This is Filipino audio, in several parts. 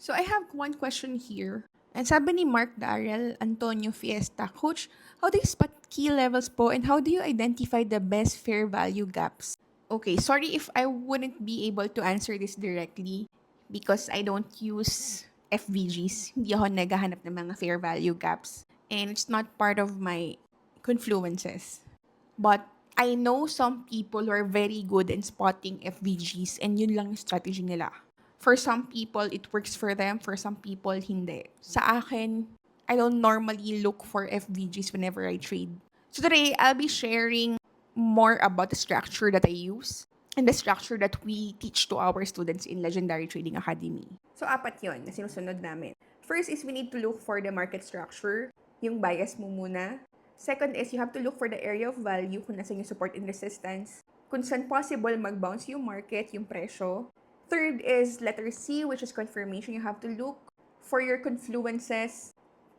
So I have one question here. And sabi ni Mark Darrell Antonio Fiesta, Coach, how do you spot key levels po and how do you identify the best fair value gaps? Okay, sorry if I wouldn't be able to answer this directly because I don't use FVGs. Hindi ako naghahanap ng mga fair value gaps. And it's not part of my confluences. But I know some people who are very good in spotting FVGs and yun lang yung strategy nila. For some people, it works for them. For some people, hindi. Sa akin, I don't normally look for FVGs whenever I trade. So today, I'll be sharing more about the structure that I use and the structure that we teach to our students in Legendary Trading Academy. So apat yon na sinusunod namin. First is we need to look for the market structure, yung bias mo muna. Second is you have to look for the area of value kung nasan yung support and resistance. Kung saan possible mag-bounce yung market, yung presyo. Third is letter C, which is confirmation. You have to look for your confluences.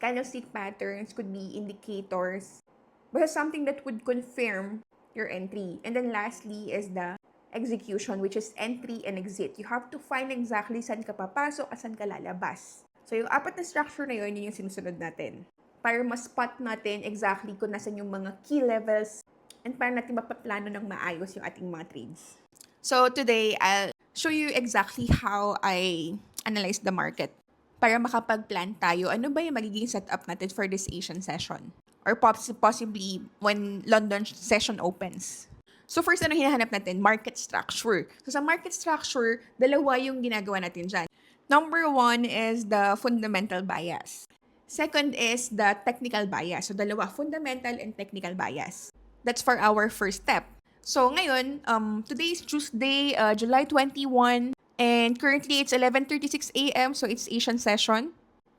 Candlestick patterns could be indicators. But something that would confirm your entry. And then lastly is the execution, which is entry and exit. You have to find exactly saan ka papasok at saan ka lalabas. So yung apat na structure na yun yung sinusunod natin. Para ma-spot natin exactly kung nasan yung mga key levels and para natin mapaplano ng maayos yung ating mga trades. So today, I'll show you exactly how I analyze the market para makapag-plan tayo ano ba yung magiging setup natin for this Asian session or possibly when London session opens. So first, ano hinahanap natin? Market structure. So sa market structure, dalawa yung ginagawa natin dyan. Number one is the fundamental bias. Second is the technical bias. So dalawa, fundamental and technical bias. That's for our first step. So ngayon, today is Tuesday, July 21, and currently it's 11:36 a.m. So it's Asian session.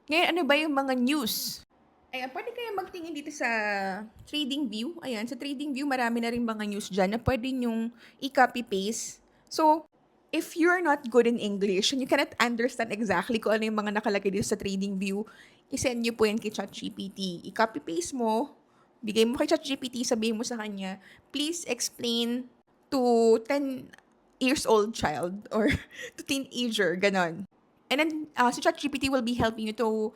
Ngayon, ano ba yung mga news? Ayan, pwede kayo magtingin dito sa TradingView. Ayan, sa TradingView, marami na rin mga news dyan na pwede nyong i-copy-paste. So, if you're not good in English and you cannot understand exactly kung ano yung mga nakalagay dito sa TradingView, isend nyo po yan kay ChatGPT. I-copy-paste mo, bigay mo kay ChatGPT, sabihin mo sa kanya, please explain to 10 years old child or to teenager, ganon. And then, si ChatGPT will be helping you to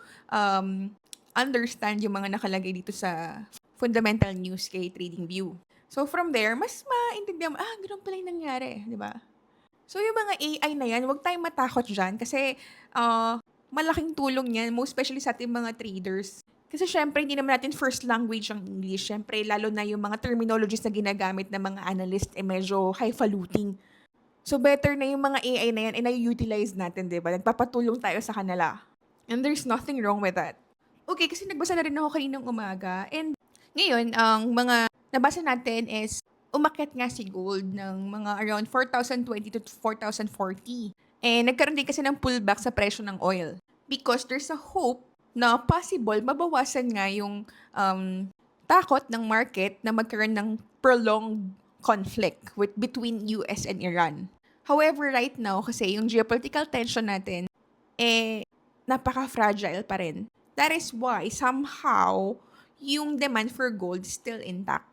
understand yung mga nakalagay dito sa fundamental news kay TradingView. So, from there, mas maintindihan mo, ganun pala yung nangyari, di ba? So, yung mga AI na yan, huwag tayong matakot dyan kasi malaking tulong yan, most especially sa ating mga traders. Kasi syempre, hindi naman natin first language ang English. Syempre, lalo na yung mga terminologies na ginagamit ng mga analyst, medyo highfalutin. So, better na yung mga AI na yan, na-utilize natin, di ba? Nagpapatulong tayo sa kanila. And there's nothing wrong with that. Okay, kasi nagbasa na rin ako kaninang umaga. And ngayon, ang mga nabasa natin is umakyat nga si gold ng mga around 4,020 to 4,040. And nagkaroon din kasi ng pullback sa presyo ng oil. Because there's a hope na possible mabawasan nga yung takot ng market na magkaroon ng prolonged conflict between US and Iran. However, right now, kasi yung geopolitical tension natin, napaka-fragile pa rin. That is why, somehow, yung demand for gold is still intact.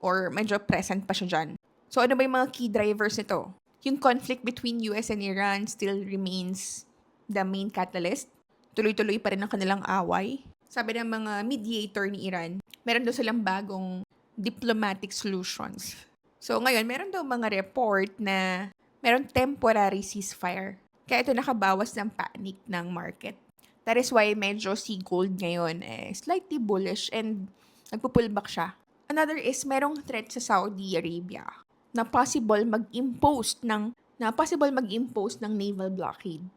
Or medyo present pa siya dyan. So, ano ba yung mga key drivers nito? Yung conflict between US and Iran still remains the main catalyst. Tuloy-tuloy pa rin ang kanilang away. Sabi ng mga mediator ni Iran, meron daw silang bagong diplomatic solutions. So, ngayon, meron daw mga report na meron temporary ceasefire. Kaya ito nakabawas ng panic ng market. That is why medyo si gold ngayon slightly bullish and nagpo-pullback siya. Another is merong threat sa Saudi Arabia na possible mag-impose ng naval blockade.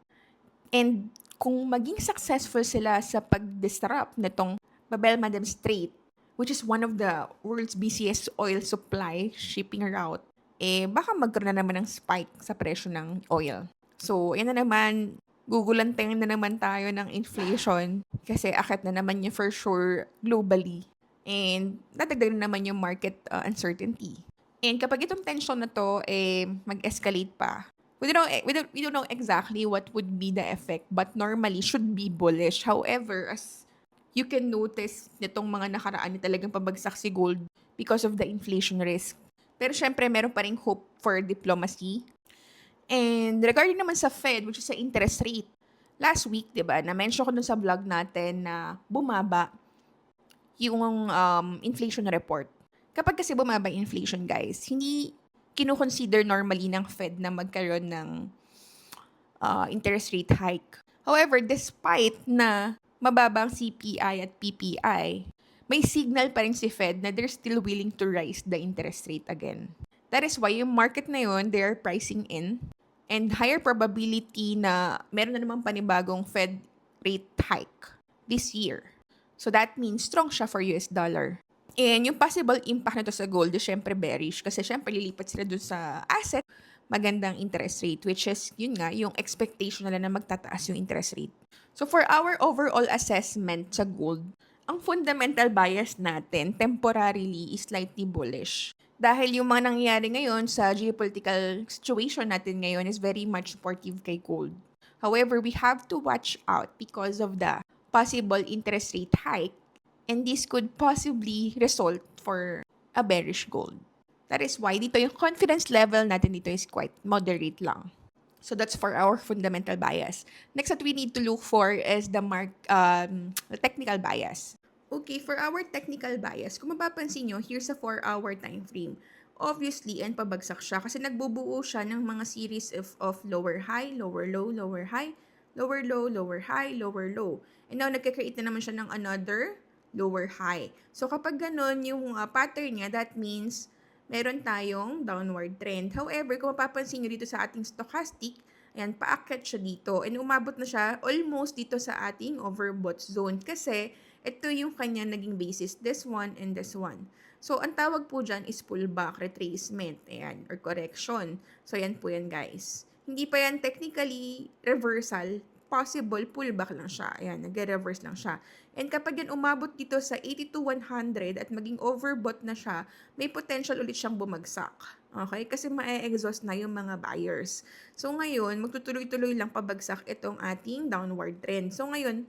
And kung maging successful sila sa pag-disrupt nitong Bab el-Mandeb Strait, which is one of the world's busiest oil supply shipping route, baka magkaroon na naman ng spike sa presyo ng oil. So, yan na naman, gugulantayin na naman tayo ng inflation kasi akit na naman niya for sure globally. And nadagdag na naman yung market uncertainty. And kapag itong tension na to, mag-escalate pa, we don't know exactly what would be the effect, but normally should be bullish. However, as you can notice, nitong mga nakaraan na talagang pabagsak si gold because of the inflation risk. Pero syempre, meron pa rin hope for diplomacy. And regarding naman sa Fed, which is sa interest rate, Last week, 'di ba, na-mention ko dun sa vlog natin na bumaba yung inflation report. Kapag kasi bumaba yung inflation, guys, hindi kino-consider normally ng Fed na magkaroon ng interest rate hike. However, despite na mababa ang CPI at PPI, may signal pa rin si Fed na they're still willing to raise the interest rate again. That is why yung market na yun, they're pricing in and higher probability na meron na namang panibagong Fed rate hike this year. So that means strong siya for US dollar. And yung possible impact nito sa gold is syempre bearish kasi syempre lilipat sila dun sa asset magandang interest rate, which is yun nga yung expectation nila na magtataas yung interest rate. So for our overall assessment sa gold, ang fundamental bias natin temporarily is slightly bullish. Dahil yung mga nangyayari ngayon sa geopolitical situation natin ngayon is very much supportive kay gold. However, we have to watch out because of the possible interest rate hike, and this could possibly result for a bearish gold. That is why dito yung confidence level natin dito is quite moderate lang. So that's for our fundamental bias. Next that we need to look for is the technical bias. Okay, for our technical bias, kung mapapansin nyo, here's a 4-hour time frame. Obviously, and pabagsak siya kasi nagbubuo siya ng mga series of lower high, lower low, lower high, lower low, lower high, lower low. And now, nagkakreate na naman siya ng another lower high. So, kapag ganun yung pattern niya, that means meron tayong downward trend. However, kung mapapansin nyo dito sa ating stochastic, ayan, paakyat siya dito. And umabot na siya almost dito sa ating overbought zone. Kasi, ito yung kanya naging basis. This one and this one. So, ang tawag po dyan is pullback, retracement, ayan, or correction. So, ayan po yan, guys. Hindi pa yan technically reversal. Possible, pullback lang siya. Ayan, nag-reverse lang siya. And kapag yan umabot dito sa 82,100 at maging overbought na siya, may potential ulit siyang bumagsak. Okay? Kasi ma-exhaust na yung mga buyers. So ngayon, magtutuloy-tuloy lang pabagsak itong ating downward trend. So ngayon,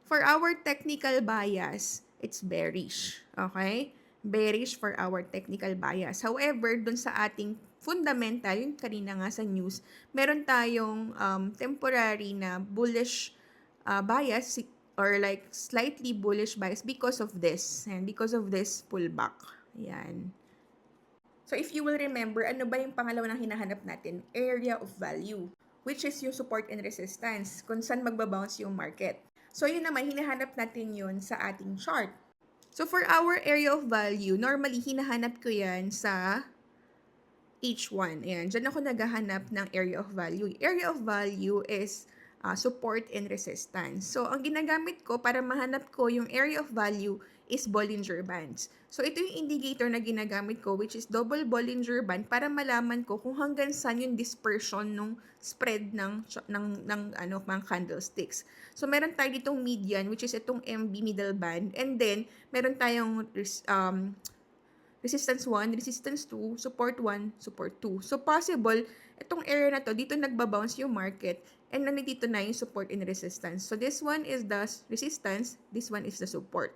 for our technical bias, it's bearish. Okay? Bearish for our technical bias. However, dun sa ating fundamental, yung kanina nga sa news, meron tayong temporary na bullish bias or like slightly bullish bias because of this. And because of this pullback. Ayan. So if you will remember, ano ba yung pangalawa na hinahanap natin? Area of value, which is yung support and resistance, kung saan magbabounce yung market. So yun naman, hinahanap natin yun sa ating chart. So for our area of value, normally hinahanap ko yan sa H1. Ayan, dyan ako naghahanap ng area of value. Area of value is support and resistance. So, ang ginagamit ko para mahanap ko yung area of value is Bollinger Bands. So, ito yung indicator na ginagamit ko, which is double Bollinger Band, para malaman ko kung hanggang saan yung dispersion ng spread ng mga candlesticks. So, meron tayo ditong median, which is itong MB middle band, and then, meron tayong resistance 1, resistance 2, support 1, support 2. So, possible, itong area na to, dito nagbabounce yung market, and nandito na yung support and resistance. So, this one is the resistance, this one is the support.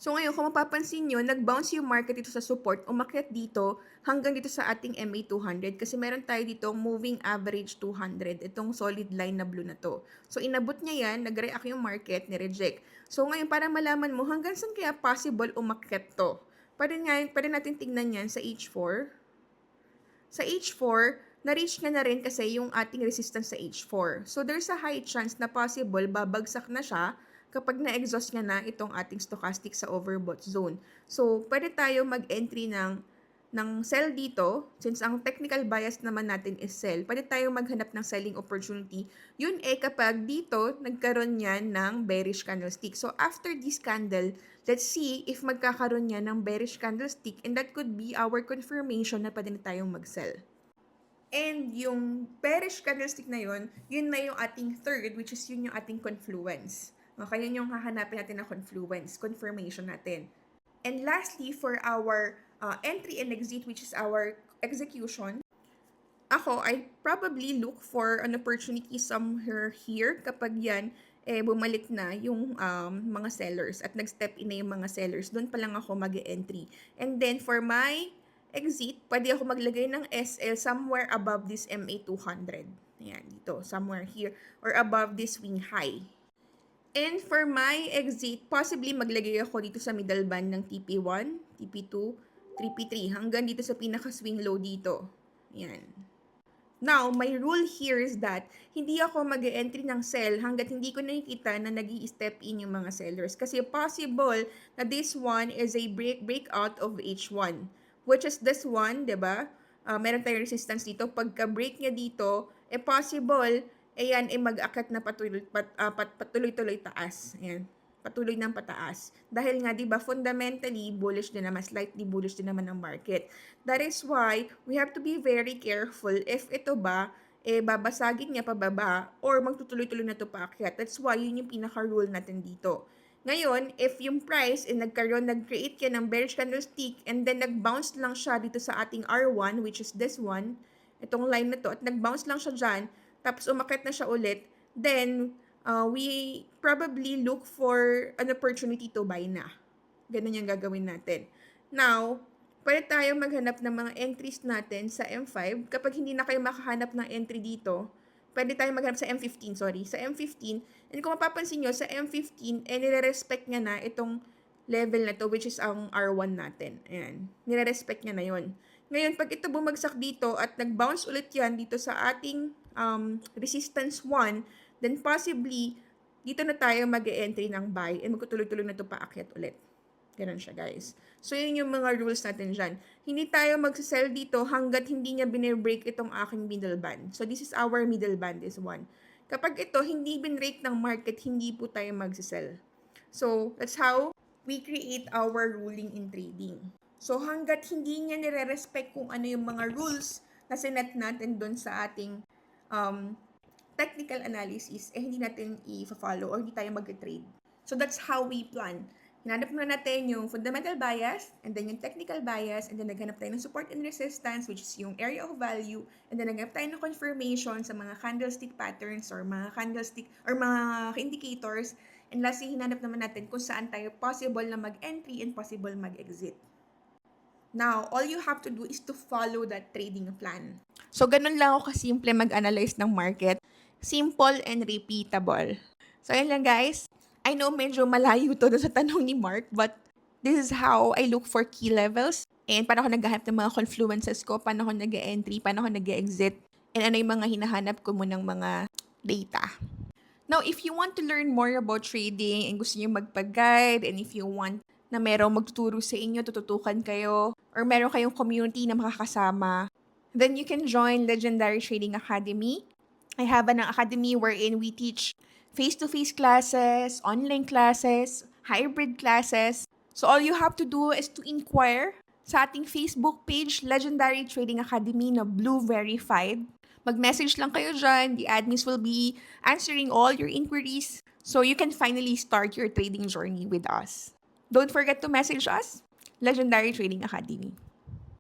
So, ngayon, kung mapapansin nyo, nag-bounce yung market dito sa support, umakyat dito hanggang dito sa ating MA200 kasi meron tayo dito moving average 200, itong solid line na blue na to. So, inabot niya yan, nag-react yung market, ni-reject. So, ngayon, para malaman mo hanggang saan kaya possible umakyat to? Pwede natin tingnan yan sa H4. Sa H4, na-reach na rin kasi yung ating resistance sa H4. So, there's a high chance na possible babagsak na siya kapag na-exhaust niya na itong ating stochastic sa overbought zone. So, pwede tayo mag-entry ng sell dito. Since ang technical bias naman natin is sell, pwede tayo maghanap ng selling opportunity. Yun kapag dito, nagkaroon yan ng bearish candlestick. So, after this candle, let's see if magkakaroon yan ng bearish candlestick, and that could be our confirmation na pwede na tayong mag-sell. And yung bearish candlestick na yun na yung ating third, which is yun yung ating confluence. Okay, yun yung hahanapin natin na confluence, confirmation natin. And lastly, for our entry and exit, which is our execution, I probably look for an opportunity somewhere here kapag yan, bumalik na yung mga sellers at nag-step in na yung mga sellers. Doon pa lang ako mag-entry. And then, for my exit, pwede ako maglagay ng SL somewhere above this MA200. Ayan, dito, somewhere here, or above this swing high. And for my exit, possibly maglagay ako dito sa middle band ng TP1, TP2, TP3, hanggang dito sa pinaka-swing low dito. Ayan. Now, my rule here is that hindi ako mag-entry ng sell hanggat hindi ko nakikita na nag-i-step in yung mga sellers. Kasi possible na this one is a breakout of H1, which is this one, diba? Meron tayong resistance dito. Pagka-break niya dito, possible, ayan, mag-akat na patuloy-tuloy taas. Ayan, patuloy ng pataas. Dahil nga, di ba, fundamentally, bullish din naman, slightly bullish din naman ang market. That is why, we have to be very careful if ito ba, babasagin niya pababa or magtutuloy-tuloy na ito paakyat. That's why, yun yung pinaka-rule natin dito. Ngayon, if yung price, nag-create ka ng bearish candlestick and then nag-bounce lang siya dito sa ating R1, which is this one, itong line na to, at nag-bounce lang siya dyan, tapos umakyat na siya ulit, then, we probably look for an opportunity to buy na. Ganun yung gagawin natin. Now, pwede tayo maghanap ng mga entries natin sa M5. Kapag hindi na kayo makahanap ng entry dito, pwede tayo maghanap sa M15, Sa M15, and kung mapapansin nyo, sa M15, nire-respect niya na itong level na to, which is ang R1 natin. Ayan. Nire-respect niya na yon. Ngayon, pag ito bumagsak dito at nag-bounce ulit yan dito sa ating resistance 1, then possibly, dito na tayo mag-e-entry ng buy and magtutuloy-tuloy na ito paakyat ulit. Ganun siya, guys. So, yun yung mga rules natin dyan. Hindi tayo mag-sell dito hanggat hindi niya binibreak itong aking middle band. So, this is our middle band, this one. Kapag ito, hindi binbreak ng market, hindi po tayo mag-sell. So, that's how we create our ruling in trading. So, hanggat hindi niya nire-respect kung ano yung mga rules na sinet natin doon sa ating technical analysis, hindi natin i-follow or hindi tayo mag-trade. So, that's how we plan. Hinanap na natin yung fundamental bias, and then yung technical bias, and then naghanap tayo ng support and resistance, which is yung area of value, and then naghanap tayo ng confirmation sa mga candlestick patterns or mga candlestick or mga indicators, and lastly, hinanap naman natin kung saan tayo possible na mag-entry and possible mag-exit. Now, all you have to do is to follow that trading plan. So, ganun lang ako kasimple mag-analyze ng market. Simple and repeatable. So, yun lang guys. I know medyo malayo to sa tanong ni Mark, but this is how I look for key levels and paano ako naghahanap ng mga confluences ko, paano ako nag-entry, paano ako nag-exit, and ano yung mga hinahanap ko mo ng mga data. Now, if you want to learn more about trading and gusto niyo magpag-guide, and if you want na merong magtuturo sa inyo, tututukan kayo, or meron kayong community na makakasama, then you can join Legendary Trading Academy. I have an academy wherein we teach face-to-face classes, online classes, hybrid classes. So all you have to do is to inquire sa ating Facebook page, Legendary Trading Academy na Blue Verified. Mag-message lang kayo dyan. The admins will be answering all your inquiries so you can finally start your trading journey with us. Don't forget to message us, Legendary Trading Academy.